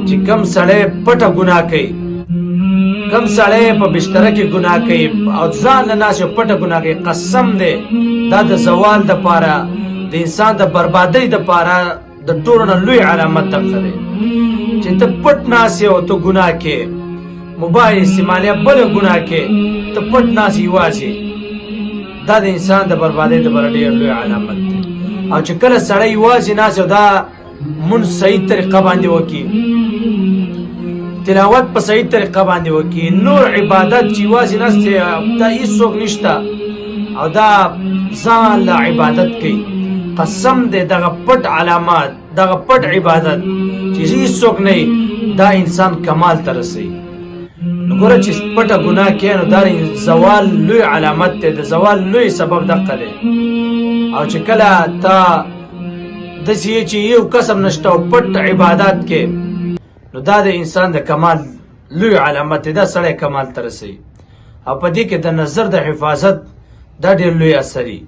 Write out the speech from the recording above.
چې کم سړی پټه ګناه کوي، کم سړی په بستره کې ګناه کوي او ځان له ناسې پټه ګناه کوي، قسم دی دا د زوال دپاره، د انسان د بربادۍ دپاره د ټولو نه لوی علامت دغه دی چې ته پټ ناست یې او ته ګناه کوې، موبایل استعمال یا بله ګناه کوې، ته پټ ناست یوازې، دا د انسان د بربادۍ دپاره ډېر لوی علامت دی. او چې کله سړی یوازې ناست او دا مونږ صحیح طریقه باندې وکړي، تلاوت په صحیح طریقه باندې وکړي، نور عبادت چې یوازې ناست دا هېڅوک نشته او دا ځان له عبادت کوي، قسم دی دغه پټ علامات، دغه پټ عبادت چې هېڅوک نه دا انسان کمال ته رسوي. نو ګوره چې پټه ګناه کوي نو دا زوال لوی علامت دی، د زوال لوی سبب دغه دی. او چې کله ته داسې یې چې یو قسم نشته او پټ عبادت کې، نو دا د انسان د کمال لوی علامت دی، دا سړی کمال ته رسوي. او په دې کې د نظر د حفاظت دا ډېر لوی اثر وي.